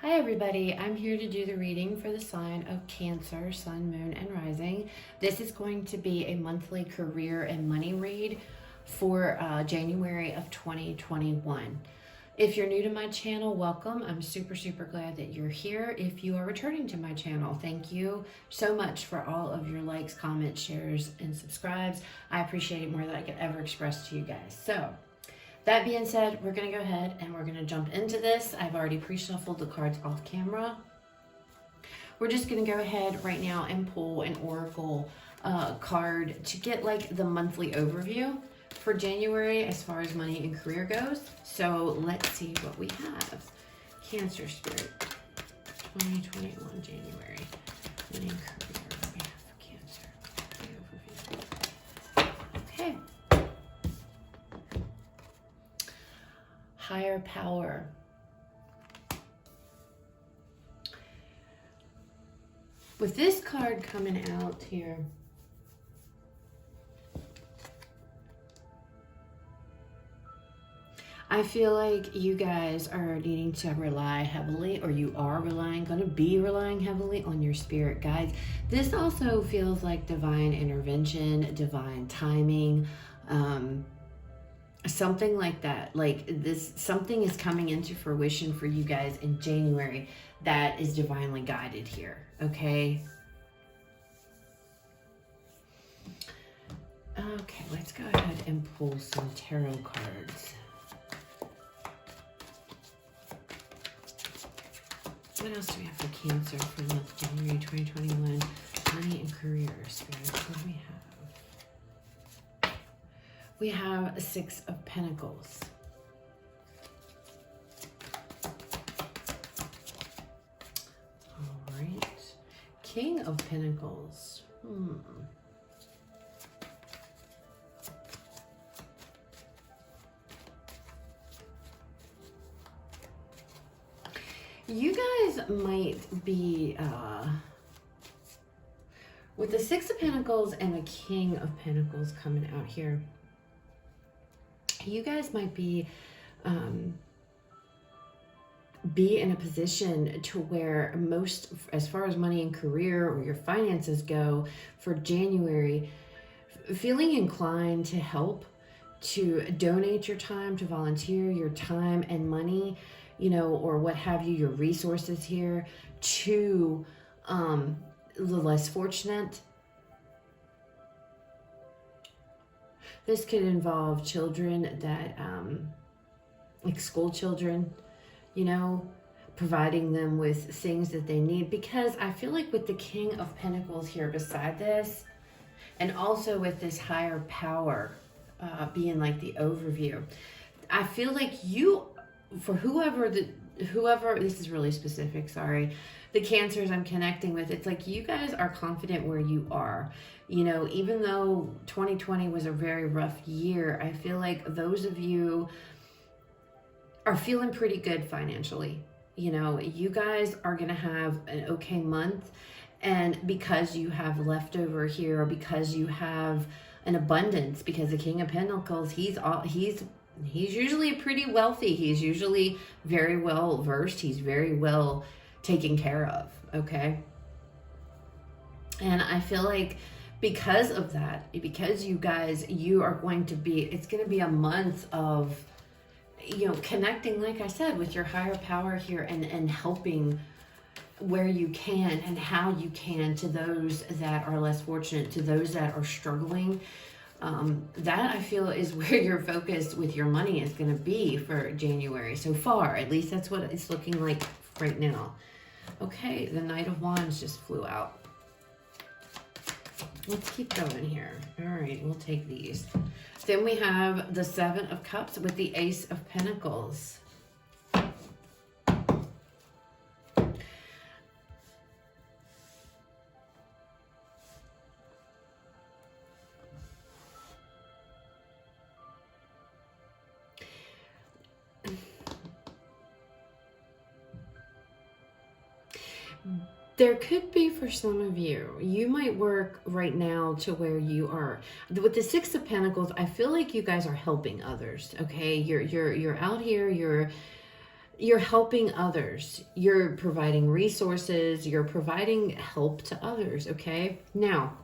Hi everybody, I'm here to do the reading for the sign of Cancer, Sun, Moon, and Rising. This is going to be a monthly career and money read for January of 2021. If you're new to my channel, welcome. I'm super glad that you're here. If you are returning to my channel, thank you so much for all of your likes, comments, shares, and subscribes. I appreciate it more than I could ever express to you guys. So, that being said, we're going to go ahead and we're going to jump into this. I've already pre-shuffled the cards off camera. We're just going to go ahead right now and pull an oracle card to get like the monthly overview for January as far as money and career goes. So let's see what we have. Cancer Spirit, 2021 January, money and career. What we have for Cancer, the overview. Okay. Higher power. With this card coming out here, I feel like you guys are needing to rely heavily, or you are going to be relying heavily on your spirit guides. This also feels like divine intervention, divine timing, something like that. Like this, something is coming into fruition for you guys in January that is divinely guided here. Okay. Okay, let's go ahead and pull some tarot cards. What else do we have for Cancer for the month of January 2021? Money and career, spirits. What do we have? We have a Six of Pentacles. All right. King of Pentacles. You guys might be, with the Six of Pentacles and the King of Pentacles coming out here, you guys might be in a position to where most, as far as money and career or your finances go for January, feeling inclined to help, to donate your time, to volunteer your time and money, you know, or what have you, your resources here to the less fortunate. This could involve children that, like school children, you know, providing them with things that they need. Because I feel like with the King of Pentacles here beside this, and also with this higher power being like the overview, I feel like you, for whoever, this is really specific, sorry, the Cancers I'm connecting with, it's like you guys are confident where you are. You know, even though 2020 was a very rough year, I feel like those of you are feeling pretty good financially. You know, you guys are going to have an okay month, and because you have leftover here, or because you have an abundance, because the King of Pentacles, he's usually pretty wealthy. He's usually very well versed. He's very well taken care of, okay? And I feel like because of that, because you guys, you are going to be, it's going to be a month of, you know, connecting, like I said, with your higher power here, and helping where you can and how you can to those that are less fortunate, to those that are struggling. That I feel is where your focus with your money is going to be for January so far. At least that's what it's looking like right now. Okay, the Knight of Wands just flew out. Let's keep going here. All right, we'll take these. Then we have the Seven of Cups with the Ace of Pentacles. There could be, for some of you, you might work right now to where you are with the Six of Pentacles. I feel like you guys are helping others. Okay, you're out here, you're you're helping others. You're providing resources. You're providing help to others, okay? Now,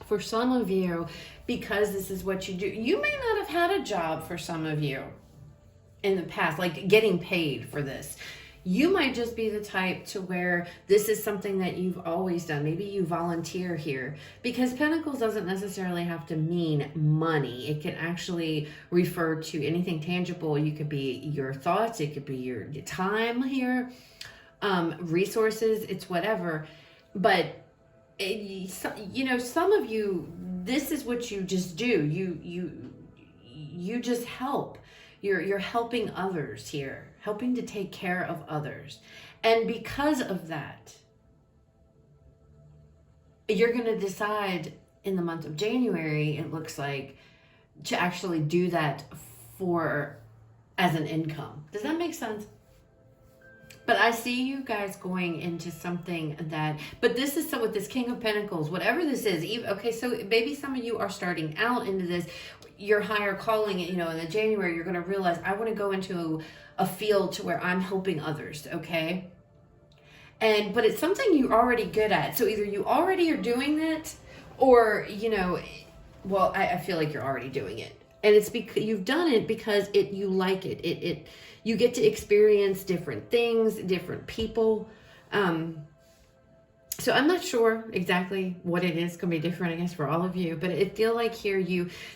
for some of you, because this is what you do, you may not have had a job for some of you in the past, like getting paid for this. You might just be the type to where this is something that you've always done. Maybe you volunteer here, because Pentacles doesn't necessarily have to mean money. It can actually refer to anything tangible. You could be your thoughts. It could be your time here, resources. It's whatever. But you know, some of you, this is what you just do. You just help. You're helping others here, helping to take care of others. And because of that, you're going to decide in the month of January, it looks like, to actually do that as an income. Does that make sense? But I see you guys going into something but this is so with this King of Pentacles, whatever this is, okay, so maybe some of you are starting out into this, your higher calling, you know, in the January, you're going to realize, I want to go into a field to where I'm helping others, okay? But it's something you're already good at. So either you already are doing it, or, you know, well, I feel like you're already doing it. And it's because you've done it because you like it. You get to experience different things, different people. So I'm not sure exactly what it is. It's going to be different, I guess, for all of you. But I feel like here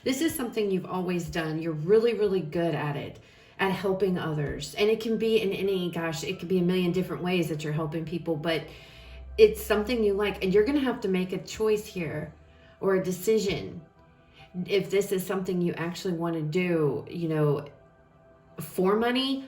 this is something you've always done. You're really, really good at it, at helping others. And it can be in it could be a million different ways that you're helping people. But it's something you like. And you're going to have to make a choice here, or a decision, if this is something you actually want to do, you know, for money,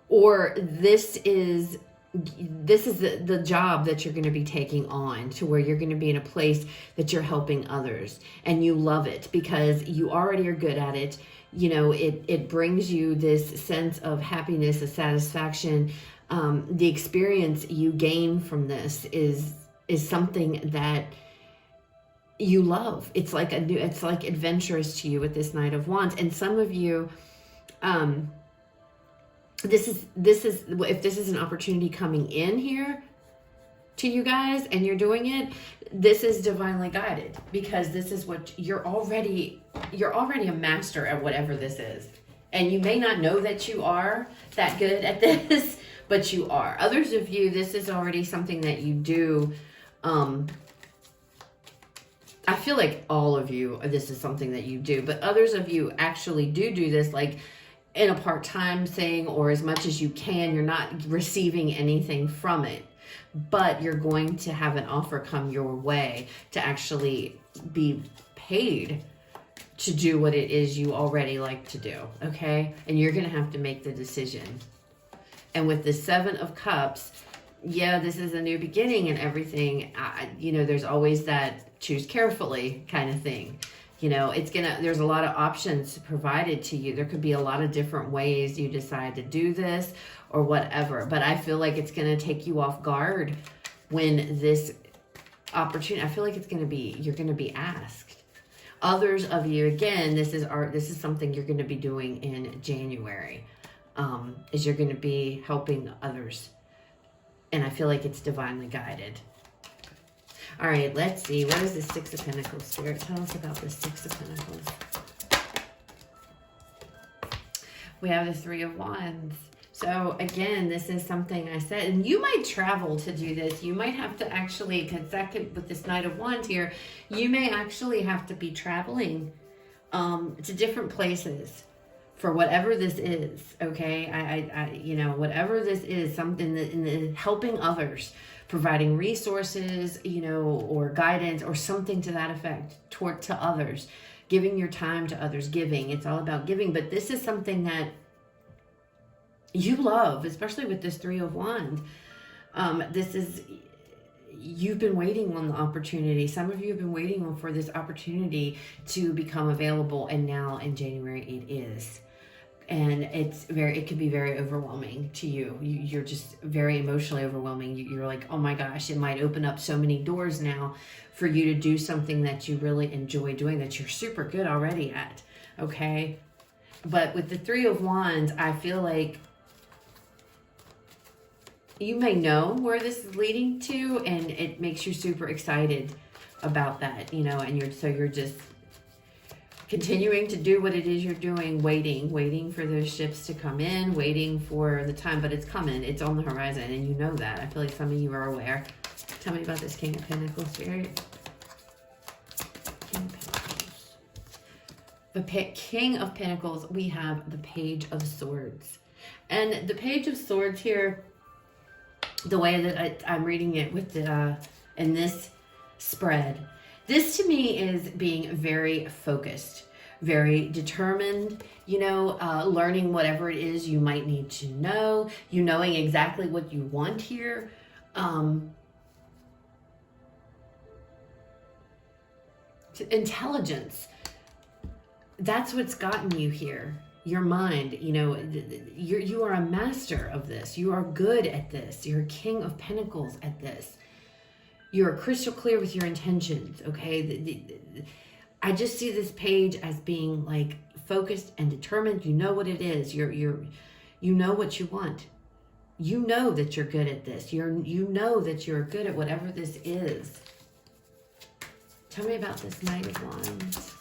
or this is the job that you're going to be taking on, to where you're going to be in a place that you're helping others and you love it because you already are good at it. You know, it brings you this sense of happiness, of satisfaction. The experience you gain from this is something that you love. It's like adventurous to you with this Knight of Wands. And some of you, this is if this is an opportunity coming in here to you guys and you're doing it, this is divinely guided, because this is what you're already a master at whatever this is. And you may not know that you are that good at this, but you are. Others of you, this is already something that you do. I feel like all of you, this is something that you do, but others of you actually do this, like in a part-time thing, or as much as you can. You're not receiving anything from it, but you're going to have an offer come your way to actually be paid to do what it is you already like to do, okay? And you're going to have to make the decision. And with the Seven of Cups, yeah, this is a new beginning and everything. You know, there's always that choose carefully kind of thing. You know, there's a lot of options provided to you. There could be a lot of different ways you decide to do this or whatever. But I feel like it's going to take you off guard when this opportunity, I feel like you're going to be asked. Others of you, again, this is something you're going to be doing in January, is you're going to be helping others. And I feel like it's divinely guided. All right, let's see. What is the Six of Pentacles? Spirit, tell us about the Six of Pentacles. We have the Three of Wands. So again, this is something I said, and you might travel to do this. You might have to actually, because with this Knight of Wands here, you may actually have to be traveling to different places for whatever this is, okay? I you know, whatever this is, something that in the helping others, providing resources, you know, or guidance or something to that effect to others, giving your time to others, giving. It's all about giving. But this is something that you love, especially with this Three of Wands. You've been waiting on the opportunity. Some of you have been waiting for this opportunity to become available, and now in January it is. And it can be very overwhelming to you. You're just very emotionally overwhelming. You're like, oh my gosh, it might open up so many doors now for you to do something that you really enjoy doing, that you're super good already at, okay? But with the Three of Wands, I feel like you may know where this is leading to, and it makes you super excited about that, you know, and you're just continuing to do what it is you're doing, waiting for those ships to come in, waiting for the time, but it's coming, it's on the horizon, and you know that. I feel like some of you are aware. Tell me about this King of Pentacles, Spirit. King of Pentacles. The King of Pentacles, we have the Page of Swords. And the Page of Swords here, the way that I'm reading it with the in this spread, this to me is being very focused, very determined, you know, learning whatever it is you might need to know, you knowing exactly what you want here. Intelligence, that's what's gotten you here. Your mind, you know, you are a master of this. You are good at this. You're a King of Pentacles at this. You're crystal clear with your intentions, okay? I just see this page as being like focused and determined. You know what it is. You know what you want. You know that you're good at this. You know that you're good at whatever this is. Tell me about this Knight of Wands.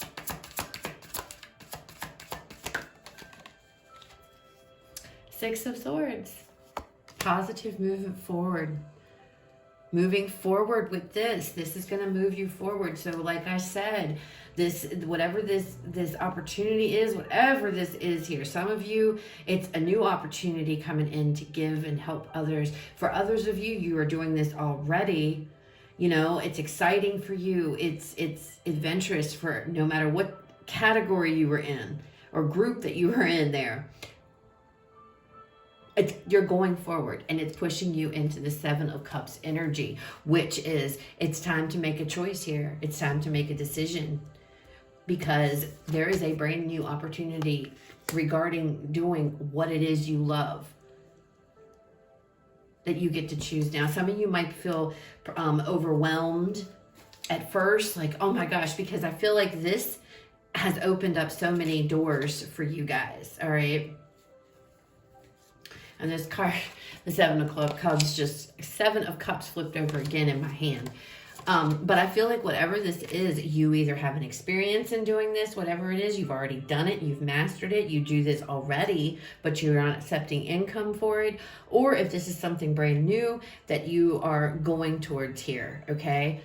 Six of Swords. Positive movement forward. Moving forward with this is going to move you forward. So like I said, this, whatever this opportunity is, whatever this is here, some of you, it's a new opportunity coming in to give and help others. For others of you, you are doing this already. You know, it's exciting for you. It's adventurous for no matter what category you were in or group that you were in there. You're going forward, and it's pushing you into the Seven of Cups energy, which is, it's time to make a choice here. It's time to make a decision, because there is a brand new opportunity regarding doing what it is you love that you get to choose now. Some of you might feel overwhelmed at first, like, oh my gosh, because I feel like this has opened up so many doors for you guys, all right? And this card, the Seven of Cups, just Seven of Cups flipped over again in my hand. But I feel like whatever this is, you either have an experience in doing this, whatever it is, you've already done it, you've mastered it, you do this already, but you're not accepting income for it. Or if this is something brand new that you are going towards here, okay?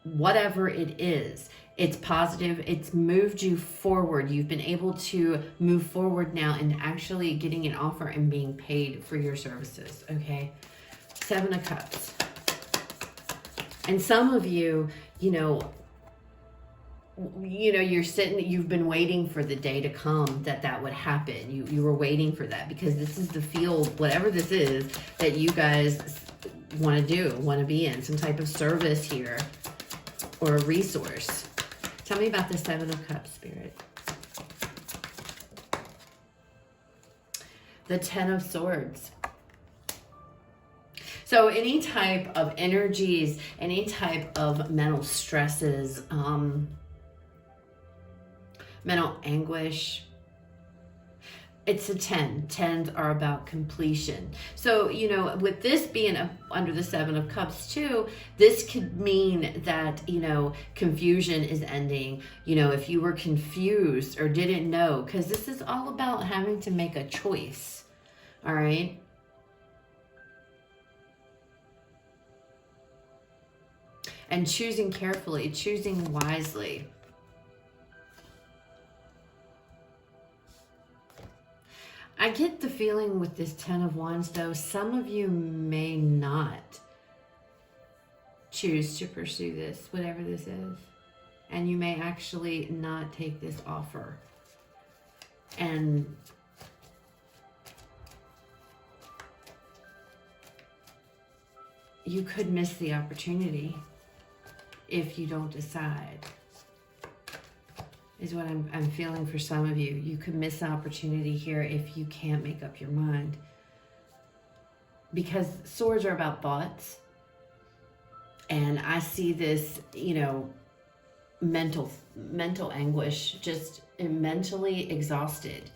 Whatever it is, it's positive, it's moved you forward. You've been able to move forward now and actually getting an offer and being paid for your services, okay? Seven of Cups. And some of you, you know, you're sitting, you've been waiting for the day to come that would happen. You were waiting for that, because this is the field, whatever this is, that you guys want to be in, some type of service here or a resource. Tell me about the Seven of Cups, Spirit. The Ten of Swords. So any type of energies, any type of mental stresses, mental anguish, it's a 10. 10s are about completion. So, you know, with this being under the Seven of Cups too, this could mean that, you know, confusion is ending. You know, if you were confused or didn't know, because this is all about having to make a choice. All right. And choosing carefully, choosing wisely. I get the feeling with this Ten of Wands, though, some of you may not choose to pursue this, whatever this is. And you may actually not take this offer. And you could miss the opportunity if you don't decide. Is what I'm feeling for some of you. You could miss an opportunity here if you can't make up your mind. Because swords are about thoughts. And I see this, you know, mental anguish, just mentally exhausted,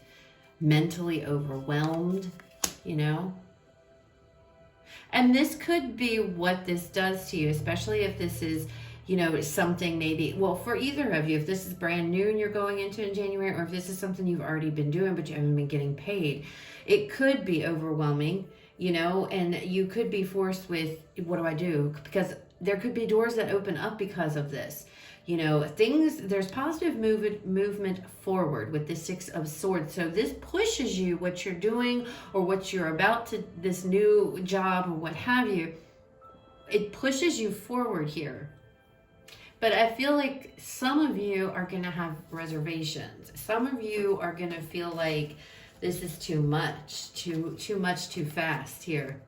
mentally overwhelmed, you know. And this could be what this does to you, especially if this is, you know, something maybe, well, for either of you, if this is brand new and you're going into in January, or if this is something you've already been doing but you haven't been getting paid, it could be overwhelming, you know, and you could be forced with, what do I do? Because there could be doors that open up because of this. You know, things, there's positive movement forward with the Six of Swords. So this pushes you, what you're doing or what you're about to, this new job or what have you, it pushes you forward here. But I feel like some of you are going to have reservations. Some of you are going to feel like this is too much, too much, too fast here.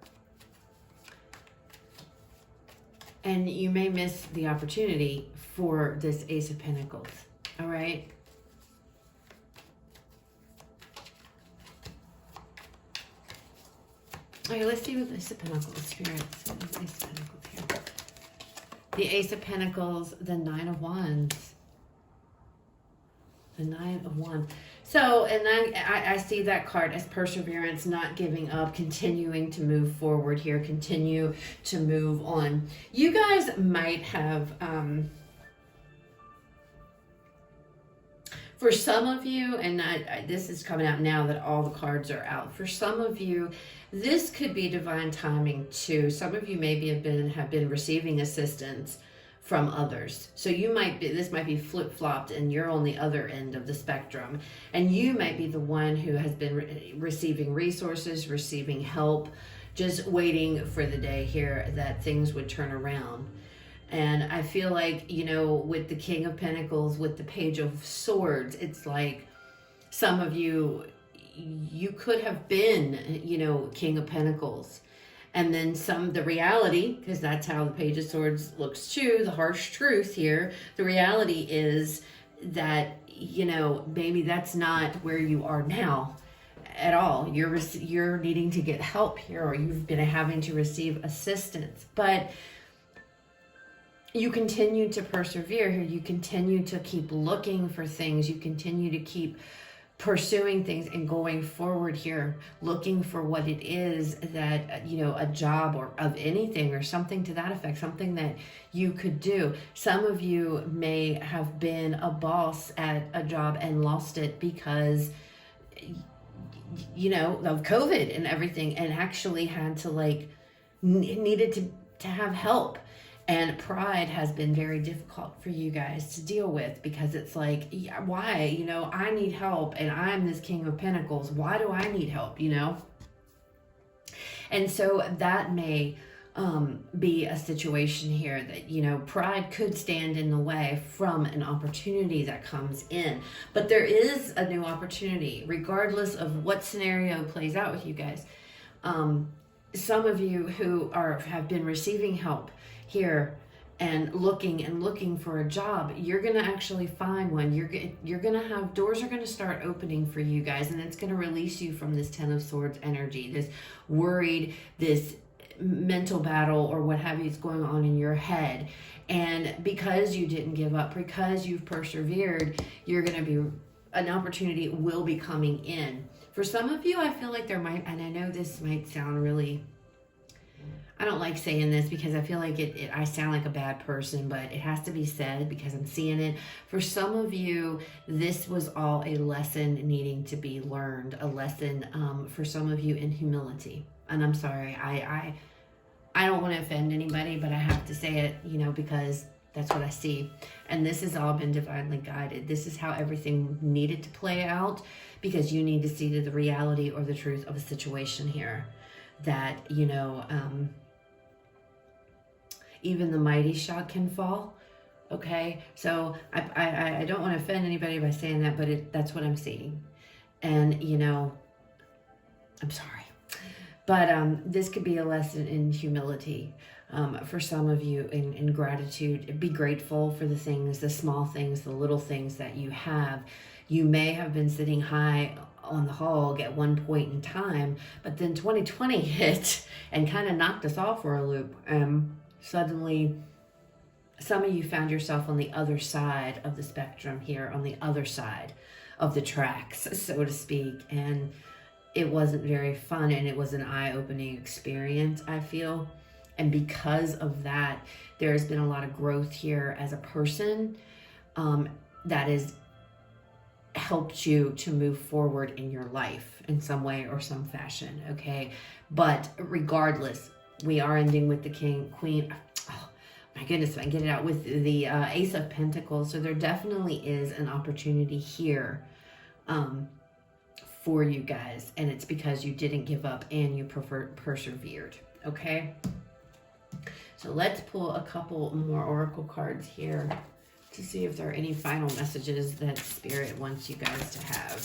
And you may miss the opportunity for this Ace of Pentacles, all right? Okay, let's see what the Ace of Pentacles, spirits, what is the Ace of Pentacles here? The Ace of Pentacles, the Nine of Wands. The Nine of Wands. So, and then I see that card as perseverance, not giving up, continuing to move forward here, continue to move on. You guys might have, for some of you, and this is coming out now that all the cards are out. For some of you, this could be divine timing too. Some of you maybe have been receiving assistance from others. So you might be, this might be flip-flopped and you're on the other end of the spectrum. And you might be the one who has been receiving resources, receiving help, just waiting for the day here that things would turn around. And I feel like, you know, with the King of Pentacles, with the Page of Swords, it's like some of you, you could have been, you know, King of Pentacles. And then the reality, because that's how the Page of Swords looks too, the harsh truth here, the reality is that, you know, maybe that's not where you are now at all. You're needing to get help here, or you've been having to receive assistance. But you continue to persevere here. You continue to keep looking for things. You continue to keep pursuing things and going forward here, looking for what it is that, you know, a job or of anything or something to that effect, something that you could do. Some of you may have been a boss at a job and lost it because, you know, of COVID and everything, and actually had to needed to have help. And pride has been very difficult for you guys to deal with, because it's like, yeah, why? You know, I need help and I'm this King of Pentacles. Why do I need help, you know? And so that may be a situation here that, you know, pride could stand in the way from an opportunity that comes in. But there is a new opportunity, regardless of what scenario plays out with you guys. Some of you who have been receiving help here and looking for a job, you're going to actually find one. You're going to have, doors are going to start opening for you guys, and it's going to release you from this Ten of Swords energy, this worried, this mental battle or what have you is going on in your head. And because you didn't give up, because you've persevered, you're going to be, an opportunity will be coming in. For some of you, I feel like there might, and I know this might sound really, I don't like saying this because I feel like I sound like a bad person, but it has to be said because I'm seeing it. For some of you, this was all a lesson needing to be learned, a lesson for some of you in humility. And I'm sorry, I don't want to offend anybody, but I have to say it, you know, because that's what I see. And this has all been divinely guided. This is how everything needed to play out, because you need to see the reality or the truth of a situation here. That, you know, even the mighty shot can fall. Okay, so I don't want to offend anybody by saying that, but that's what I'm seeing. And, you know, I'm sorry. But this could be a lesson in humility for some of you, in gratitude. Be grateful for the things, the small things, the little things that you have. You may have been sitting high on the hog at one point in time, but then 2020 hit and kind of knocked us off for a loop. Suddenly, some of you found yourself on the other side of the spectrum here, on the other side of the tracks, so to speak. And it wasn't very fun, and it was an eye-opening experience, I feel. And because of that, there's been a lot of growth here as a person that has helped you to move forward in your life in some way or some fashion, okay? But regardless, we are ending with the Queen. Oh my goodness, if I can get it out, with the Ace of Pentacles. So there definitely is an opportunity here for you guys, and it's because you didn't give up and you persevered, okay? So let's pull a couple more oracle cards here to see if there are any final messages that Spirit wants you guys to have.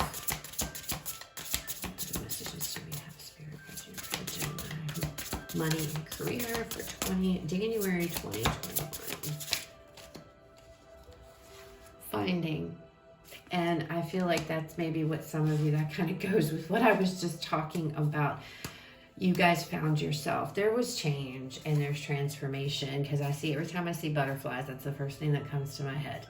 What messages do we have, Spirit, for Gemini? Money and career for January 2021. Finding. And I feel like that's maybe what some of you, that kind of goes with what I was just talking about. You guys found yourself. There was change and there's transformation, because I see, every time I see butterflies, that's the first thing that comes to my head.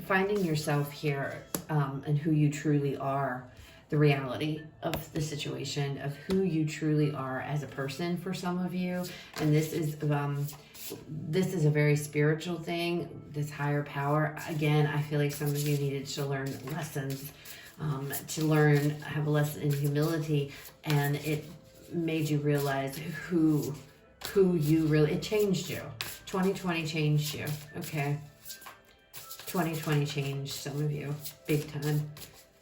Finding yourself here and who you truly are, the reality of the situation, of who you truly are as a person for some of you. And this is a very spiritual thing, this higher power. Again, I feel like some of you needed to learn lessons, have a lesson in humility, and it made you realize who you really, it changed you. 2020 changed you, okay? 2020 changed some of you big time.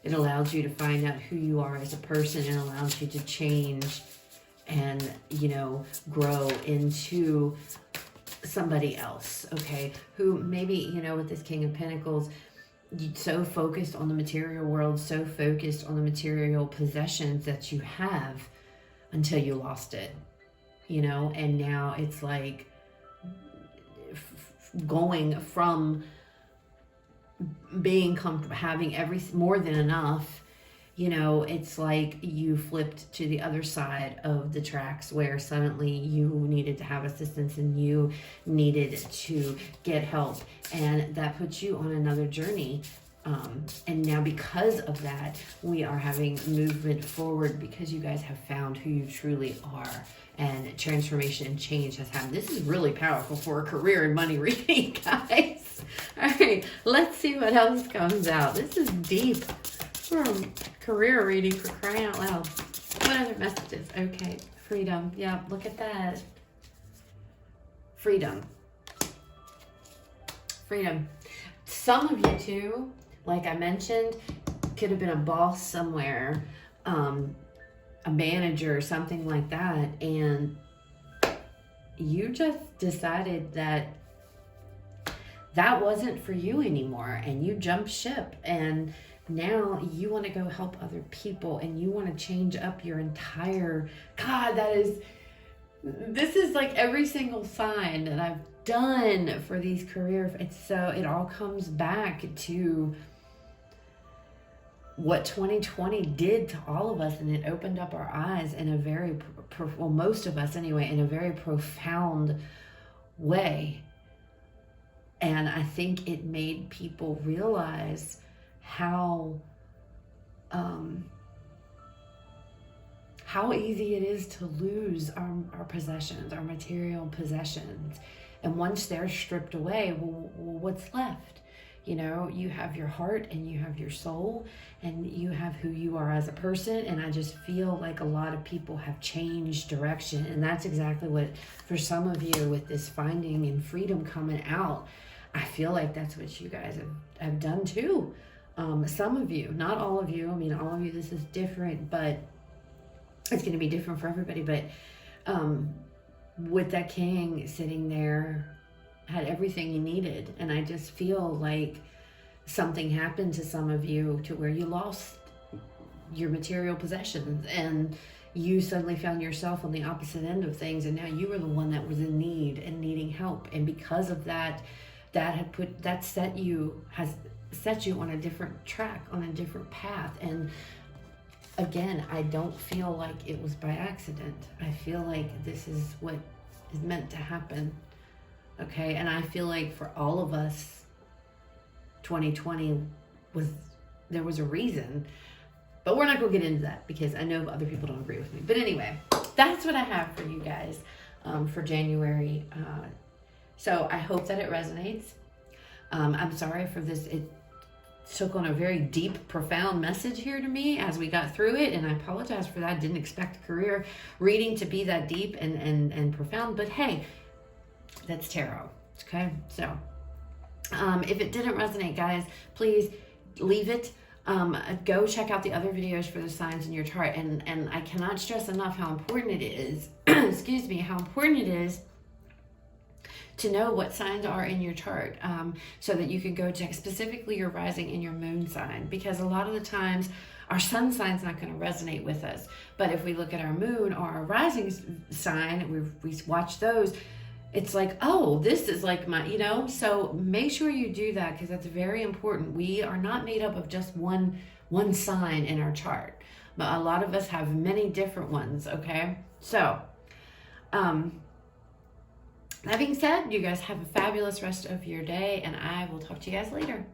It allowed you to find out who you are as a person. It allows you to change and, you know, grow into somebody else, okay? Who maybe, you know, with this King of Pentacles, you so focused on the material world, so focused on the material possessions that you have until you lost it, you know? And now it's like going from being comfortable, having more than enough, you know, it's like you flipped to the other side of the tracks, where suddenly you needed to have assistance and you needed to get help, and that puts you on another journey. And now because of that, we are having movement forward, because you guys have found who you truly are, and transformation and change has happened. This is really powerful for a career and money reading, guys. All right, let's see what else comes out. This is deep for a career reading, for crying out loud. What other messages? Okay, freedom. Yeah, look at that. Freedom. Freedom. Some of you too, like I mentioned, could have been a boss somewhere, a manager or something like that, and you just decided that that wasn't for you anymore, and you jumped ship, and now you want to go help other people, and you want to change up your entire, God, this is like every single sign that I've done for these career. It all comes back to what 2020 did to all of us, and it opened up our eyes in a very, well, most of us anyway, in a very profound way. And I think it made people realize how easy it is to lose our possessions, our material possessions. And once they're stripped away, well, what's left? You know, you have your heart and you have your soul and you have who you are as a person. And I just feel like a lot of people have changed direction. And that's exactly what, for some of you with this finding and freedom coming out, I feel like that's what you guys have done too. Some of you, not all of you. I mean, all of you, this is different, but it's going to be different for everybody. But with that king sitting there, had everything you needed. And I just feel like something happened to some of you to where you lost your material possessions and you suddenly found yourself on the opposite end of things. And now you were the one that was in need and needing help. And because of that, has set you on a different track, on a different path. And again, I don't feel like it was by accident. I feel like this is what is meant to happen. Okay, and I feel like for all of us, 2020 there was a reason, But we're not going to get into that because I know other people don't agree with me. But anyway, that's what I have for you guys for January. So I hope that it resonates. I'm sorry for this. It took on a very deep, profound message here to me as we got through it, and I apologize for that. I didn't expect career reading to be that deep and profound, but hey, that's tarot. Okay, so if it didn't resonate, guys, please leave it. Go check out the other videos for the signs in your chart, and I cannot stress enough how important it is excuse me, how important it is to know what signs are in your chart, so that you can go check specifically your rising and your moon sign, because a lot of the times our sun sign's not going to resonate with us, but if we look at our moon or our rising sign, we watch those, it's like, oh, this is like my, so make sure you do that, because that's very important. We are not made up of just one sign in our chart, but a lot of us have many different ones. Okay, so that being said, you guys have a fabulous rest of your day, and I will talk to you guys later.